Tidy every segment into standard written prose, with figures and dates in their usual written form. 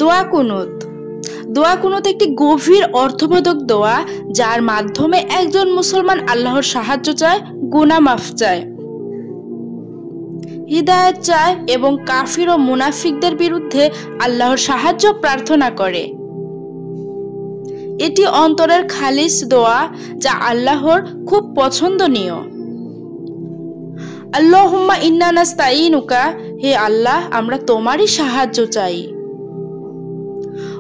দোয়া কুনুত। দোয়া কুনুত একটি গভীর অর্থবোধক দোয়া, যার মাধ্যমে একজন মুসলমান আল্লাহর সাহায্য চায়, গুনাহ মাফ চায়, হিদায়াত চায় এবং কাফির ও মুনাফিকদের বিরুদ্ধে আল্লাহর সাহায্য প্রার্থনা করে। এটি অন্তরের খালিস দোয়া, যা আল্লাহর খুব পছন্দনীয়। আল্লাহুম্মা ইন্না নাস্তাইনুকা, হে আল্লাহ আমরা তোমারই সাহায্য চাই।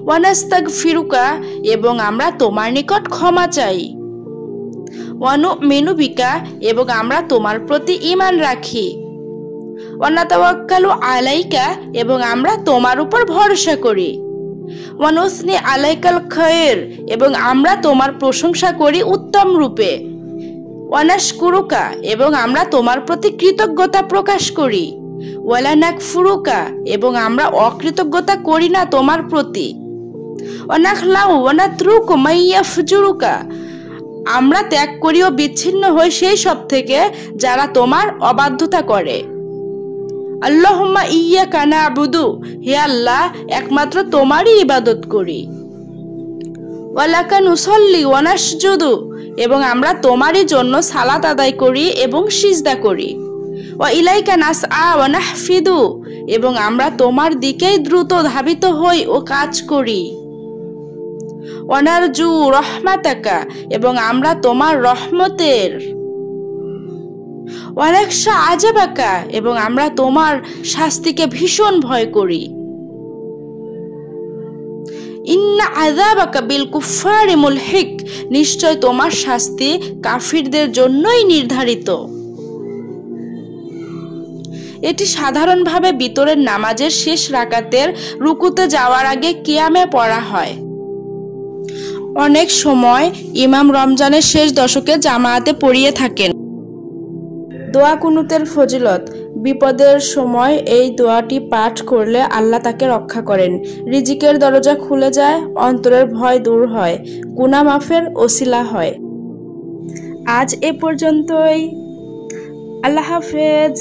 ওয়া নাস্তাগফিরুকা, এবং আমরা তোমার নিকট ক্ষমা চাই। ওয়া নুমিনু বিকা, এবং আমরা তোমার প্রতি ঈমান রাখি। ওয়া নাতাওয়াক্কালু আলাইকা, এবং আমরা তোমার উপর ভরসা করি। ওয়া নুসনি আলাইকাল খায়র, এবং আমরা তোমার প্রশংসা করি উত্তম রূপে। ওয়া নাশকুরুকা, এবং আমরা তোমার প্রতি কৃতজ্ঞতা প্রকাশ করি। ওয়ালা নাকফুরুকা, এবং আমরা অকৃতজ্ঞতা করি না তোমার প্রতি। ওয়া নাখলাউ ওয়া নাতরুকু মাইয়াফজুরুকা, আমরা ত্যাগ করি ও বিচ্ছিন্ন হই সেই সব থেকে যারা তোমার অবাধ্যতা করে। আল্লাহুম্মা ইয়্যাকা না'বুদু, হে আল্লাহ একমাত্র তোমারই ইবাদত করি। ওয়া লাকা নুসাল্লি ওয়া নাসজুদু, এবং আমরা তোমারই জন্য সালাত আদায় করি এবং সিজদা করি। ওয়া ইলাইকা নাসআ ওয়া নাহফিদু, এবং আমরা তোমার দিকেই দ্রুত ধাবিত হই ও কাজ করি। ওয়া নারজু রাহমাতাকা, এবং আমরা তোমার রহমতের। ওয়া নাখশা আযাবাকা, এবং আমরা তোমার শাস্তিকে ভীষণ ভয় করি। ইন্না আযাবাকা বিল কুফফারি মুলহিক, নিশ্চয় তোমার শাস্তি কাফিরদের জন্যই নির্ধারিত। এটি সাধারণভাবে ভিতরের নামাজের শেষ রাকাতের রুকুতে যাওয়ার আগে কিয়ামে পড়া হয়। অনেক সময় ইমাম রমজানের শেষ দশকে জামায়াতে পড়িয়ে থাকেন। দোয়া কুনুতের ফজিলত। বিপদের সময় এই দোয়াটি পাঠ করলে আল্লাহ তাকে রক্ষা করেন, রিজিকের দরজা খুলে যায়, অন্তরের ভয় দূর হয়, গুনাহ মাফের ওসিলা হয়। আজ এ পর্যন্তই। আল্লাহ হাফেজ।